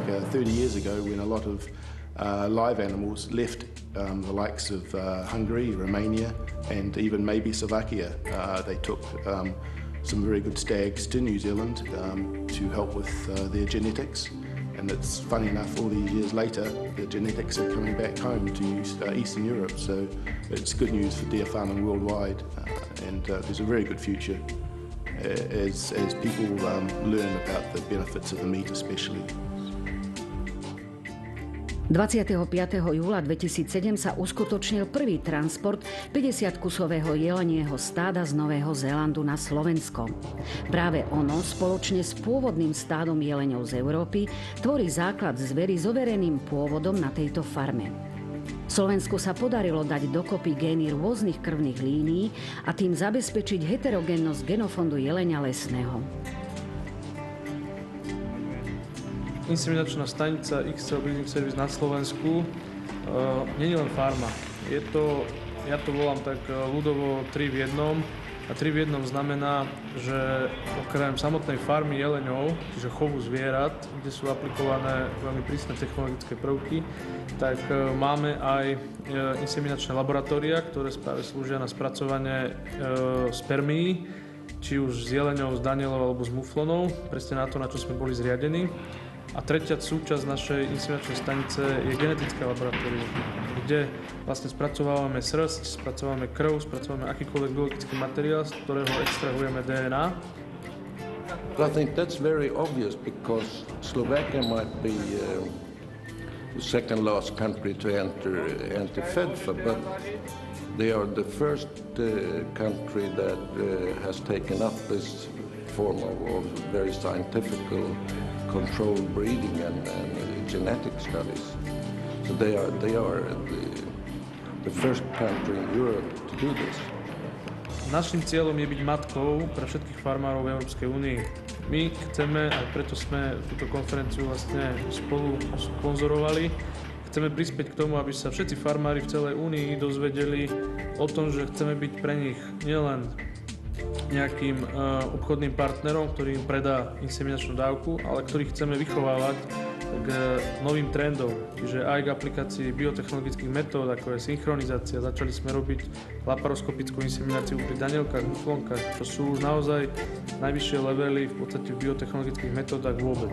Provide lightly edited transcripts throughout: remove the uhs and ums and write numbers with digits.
30 years ago when a lot of live animals left the likes of Hungary, Romania, and even maybe Slovakia. They took some very good stags to New Zealand to help with their genetics. And it's funny enough, all these years later, the genetics are coming back home to Eastern Europe. So it's good news for deer farming worldwide, and there's a very good future as people learn about the benefits of the meat especially. 25. júla 2007 sa uskutočnil prvý transport 50-kusového jelenieho stáda z Nového Zélandu na Slovensko. Práve ono, spoločne s pôvodným stádom jeleňov z Európy, tvorí základ zvery s overeným pôvodom na tejto farme. Slovensku sa podarilo dať dokopy gény rôznych krvných línií a tým zabezpečiť heterogénnosť genofondu jelenia lesného. Inseminačná stanica XCL Breeding Service na Slovensku nie je len farma. Je to, ja to volám tak ľudovo 3 v 1. A 3 v 1 znamená, že okrem samotnej farmy jeleňov, čiže chovu zvierat, kde sú aplikované veľmi prísne technologické prvky, tak máme aj inseminačné laboratória, ktoré práve slúžia na spracovanie spermií, či už z jeleňov, z danielov alebo z muflonov, presne na to, na čo sme boli zriadení. A tretia súčasť našej inseminačnej stanice je genetické laboratórium, kde vlastne spracovávame srst, spracovávame krv, spracovávame akýkoľvek biologický materiál, z ktorého extrahujeme DNA. I think that's very obvious because Slovakia might be the second last country to enter FEDFA, but they are the first country that has taken up this form of very scientific controlled breeding and genetic studies. So they are the first country in Europe to do this. Naším cieľom je byť matkou pre všetkých farmárov v Európskej únii. My chceme, a preto sme túto konferenciu vlastne spolu sponzorovali, chceme prispieť k tomu, aby sa všetci farmári v celej únii dozvedeli o tom, že chceme byť pre nich nielen nejakým obchodným partnerom, ktorý im predá inseminačnú dávku, ale ktorý chceme vychovávať k novým trendom, čiže aj k aplikácii biotechnologických metód, ako je synchronizácia. Začali sme robiť laparoskopickú insemináciu pri danielkách, muflonkách, čo sú už naozaj najvyššie levely v podstate v biotechnologických metódach vôbec.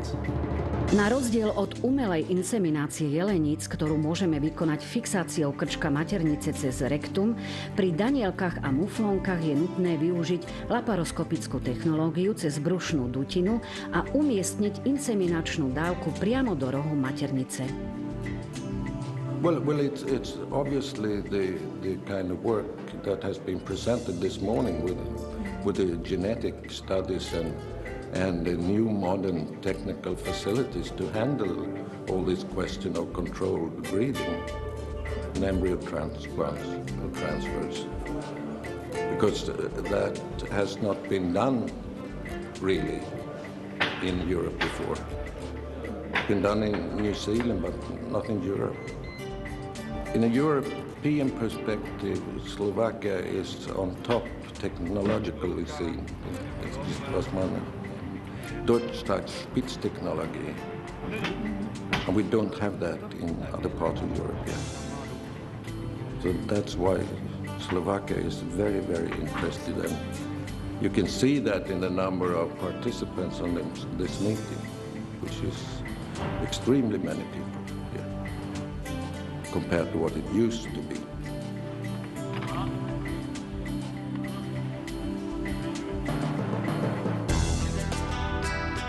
Na rozdiel od umelej inseminácie jeleníc, ktorú môžeme vykonať fixáciou krčka maternice cez rektum, pri danielkách a muflonkách je nutné využiť laparoskopickú technológiu cez brušnú dutinu a umiestniť inseminačnú dávku priamo do rohu maternice. Well, it's obviously the kind of work that has been presented this morning with the genetic studies and the new modern technical facilities to handle all this question of controlled breeding and embryo transfers. Because that has not been done really in Europe before. It's been done in New Zealand, but not in Europe. In a European perspective, Slovakia is on top technologically seen. It's was man Deutschland Spitzenteknologie. And we don't have that in other parts of Europe yet. So that's why Slovakia is very, very interested, and you can see that in the number of participants on this meeting, which is extremely many people here, compared to what it used to be.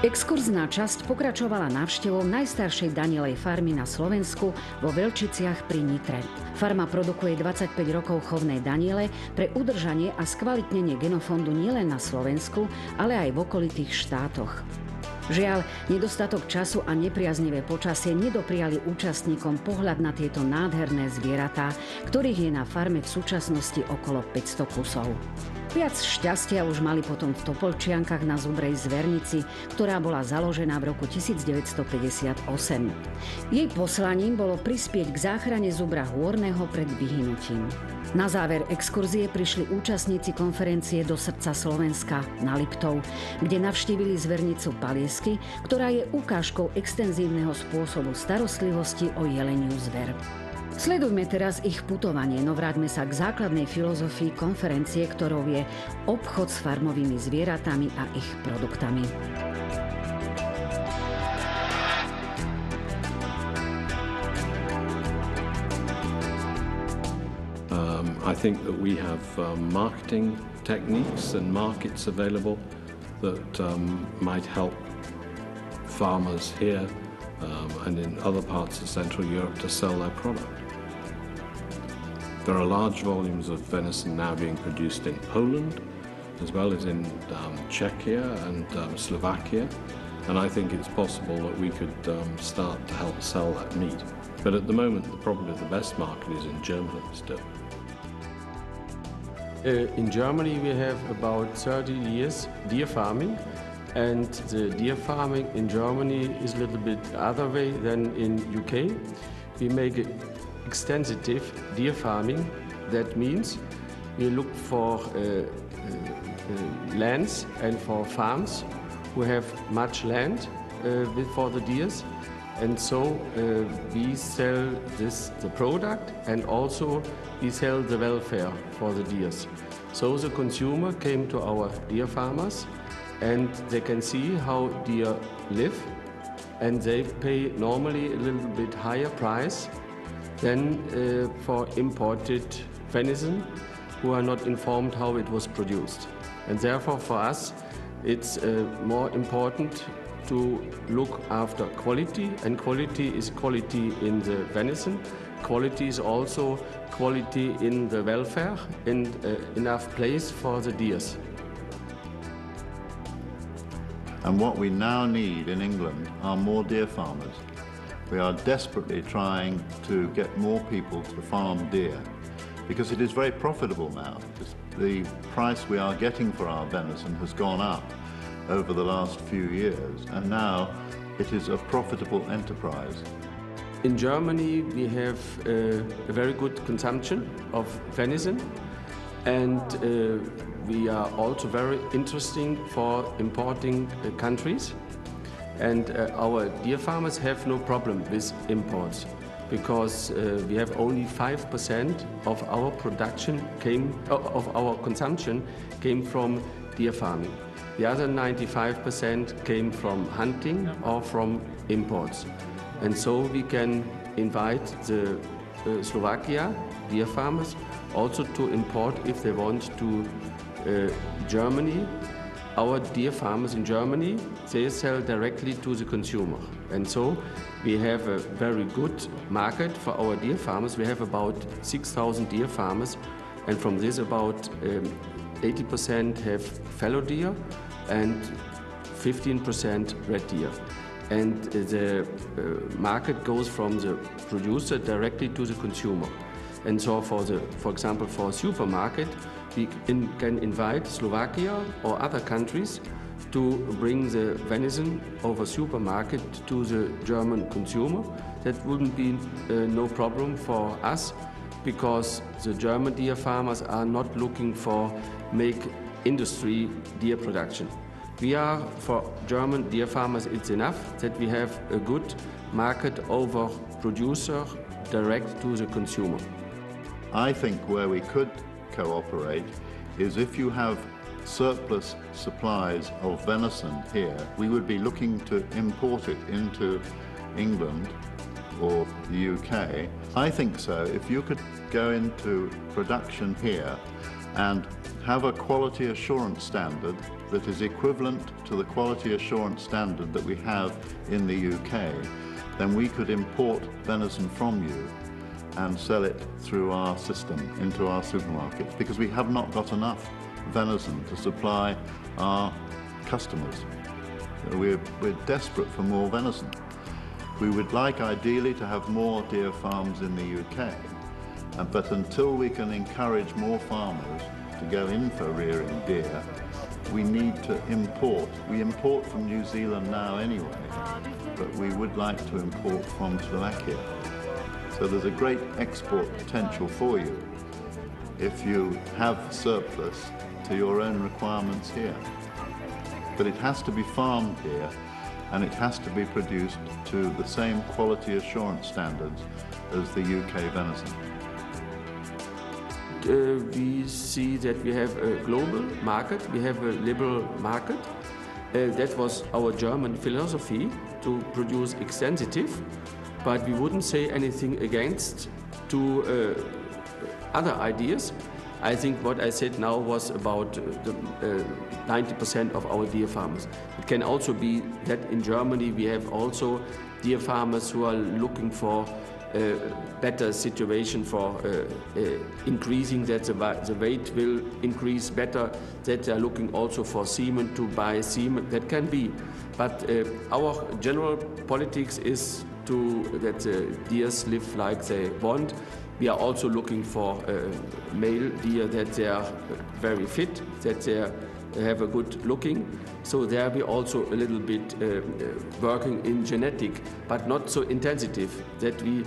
Exkurzná časť pokračovala návštevou najstaršej danielej farmy na Slovensku vo Veľčiciach pri Nitre. Farma produkuje 25 rokov chovnej daniele pre udržanie a skvalitnenie genofondu nielen na Slovensku, ale aj v okolitých štátoch. Žiaľ, nedostatok času a nepriaznivé počasie nedopriali účastníkom pohľad na tieto nádherné zvieratá, ktorých je na farme v súčasnosti okolo 500 kusov. Viac šťastia už mali potom v Topolčiankach na Zubrej zvernici, ktorá bola založená v roku 1958. Jej poslaním bolo prispieť k záchrane zubra hôrneho pred vyhynutím. Na záver exkurzie prišli účastníci konferencie do srdca Slovenska na Liptov, kde navštívili zvernicu Palies Lesky, ktorá je ukážkou extenzívneho spôsobu starostlivosti o jeleniu zver. Sledujme teraz ich putovanie, no vráťme sa k základnej filozofii konferencie, ktorou je obchod s farmovými zvieratami a ich produktami. I think that we have marketing techniques and markets available that might help farmers here and in other parts of Central Europe to sell their product. There are large volumes of venison now being produced in Poland, as well as in Czechia and Slovakia, and I think it's possible that we could start to help sell that meat. But at the moment, probably the best market is in Germany still. In Germany we have about 30 years deer farming, and the deer farming in Germany is a little bit other way than in UK. We make extensive deer farming. That means we look for lands and for farms who have much land for the deers, and so we sell the product, and also we sell the welfare for the deers. So the consumer came to our deer farmers, and they can see how deer live, and they pay normally a little bit higher price than for imported venison, who are not informed how it was produced. And therefore for us it's more important to look after quality, and quality is quality in the venison. Quality is also quality in the welfare and enough place for the deers. And what we now need in England are more deer farmers. We are desperately trying to get more people to farm deer because it is very profitable now. The price we are getting for our venison has gone up over the last few years, and now it is a profitable enterprise. In Germany we have a very good consumption of venison, and we are also very interesting for importing countries. And our deer farmers have no problem with imports, because we have only 5% of our production of our consumption came from deer farming. The other 95% came from hunting or from imports. And so we can invite the Slovakia deer farmers also to import if they want to Germany. Our deer farmers in Germany, they sell directly to the consumer. And so we have a very good market for our deer farmers. We have about 6,000 deer farmers, and from this about 80% have fallow deer and 15% red deer. And the market goes from the producer directly to the consumer. And so for example, for a supermarket, we can invite Slovakia or other countries to bring the venison over supermarket to the German consumer. That wouldn't be no problem for us, because the German deer farmers are not looking for make industry deer production. For German deer farmers, it's enough that we have a good market over producer direct to the consumer. I think where we could cooperate is if you have surplus supplies of venison here, we would be looking to import it into England or the UK. I think so. If you could go into production here and have a quality assurance standard that is equivalent to the quality assurance standard that we have in the UK, then we could import venison from you and sell it through our system into our supermarkets, because we have not got enough venison to supply our customers. We're desperate for more venison. We would like ideally to have more deer farms in the UK, but until we can encourage more farmers to go in for rearing deer, we need to import. We import from New Zealand now anyway, but we would like to import from Slovakia. So there's a great export potential for you if you have surplus to your own requirements here. But it has to be farmed here, and it has to be produced to the same quality assurance standards as the UK venison. We see that we have a global market, we have a liberal market. That was our German philosophy, to produce extensive, but we wouldn't say anything against to other ideas. I think what I said now was about the 90% of our deer farmers. It can also be that in Germany we have also deer farmers who are looking for a better situation for increasing that the weight will increase better, that they are looking also for semen, to buy semen. That can be. But our general politics is that the deers live like they want. We are also looking for male deer that they are very fit, that they have a good looking. So there we also a little bit working in genetic, but not so intensive, that we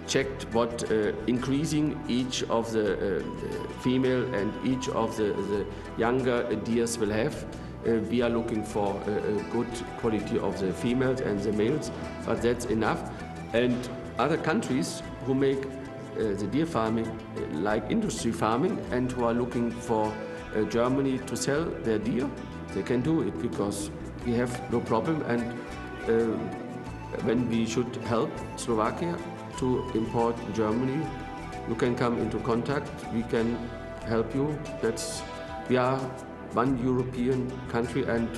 checked what increasing each of the female and each of the younger deers will have. We are looking for a good quality of the females and the males, but that's enough. And other countries who make the deer farming like industry farming and who are looking for Germany to sell their deer, they can do it, because we have no problem. And when we should help Slovakia to import Germany, you can come into contact, we can help you. We are one European country, and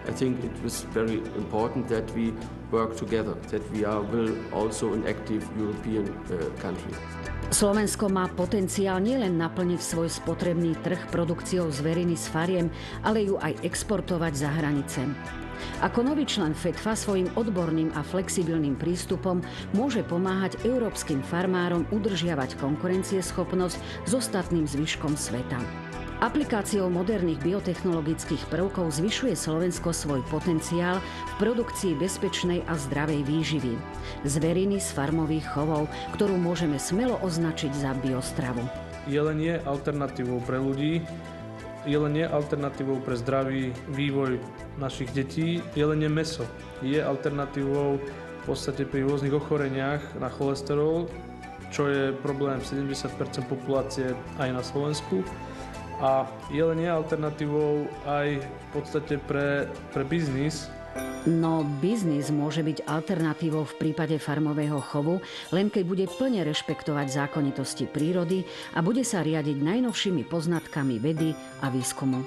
I think it was very important that we work together, that we will also an active European country. Slovensko má potenciál nielen naplniť svoj spotrebný trh produkciou zveriny z fariem, ale ju aj exportovať za hranice. Ako nový člen FETFA svojim odborným a flexibilným prístupom môže pomáhať európskym farmárom udržiavať konkurencieschopnosť s ostatným zvyškom sveta. Aplikáciou moderných biotechnologických prvkov zvyšuje Slovensko svoj potenciál v produkcii bezpečnej a zdravej výživy. Zveriny z farmových chovov, ktorú môžeme smelo označiť za biostravu. Jeleň je alternatívou pre ľudí, jeleň je alternatívou pre zdravý vývoj našich detí. Jeleň je mäso. Je alternatívou v podstate pri rôznych ochoreniach na cholesterol, čo je problém 70% populácie aj na Slovensku. A jeleň je alternatívou aj v podstate pre biznis. No biznis môže byť alternatívou v prípade farmového chovu, len keď bude plne rešpektovať zákonitosti prírody a bude sa riadiť najnovšími poznatkami vedy a výskumu.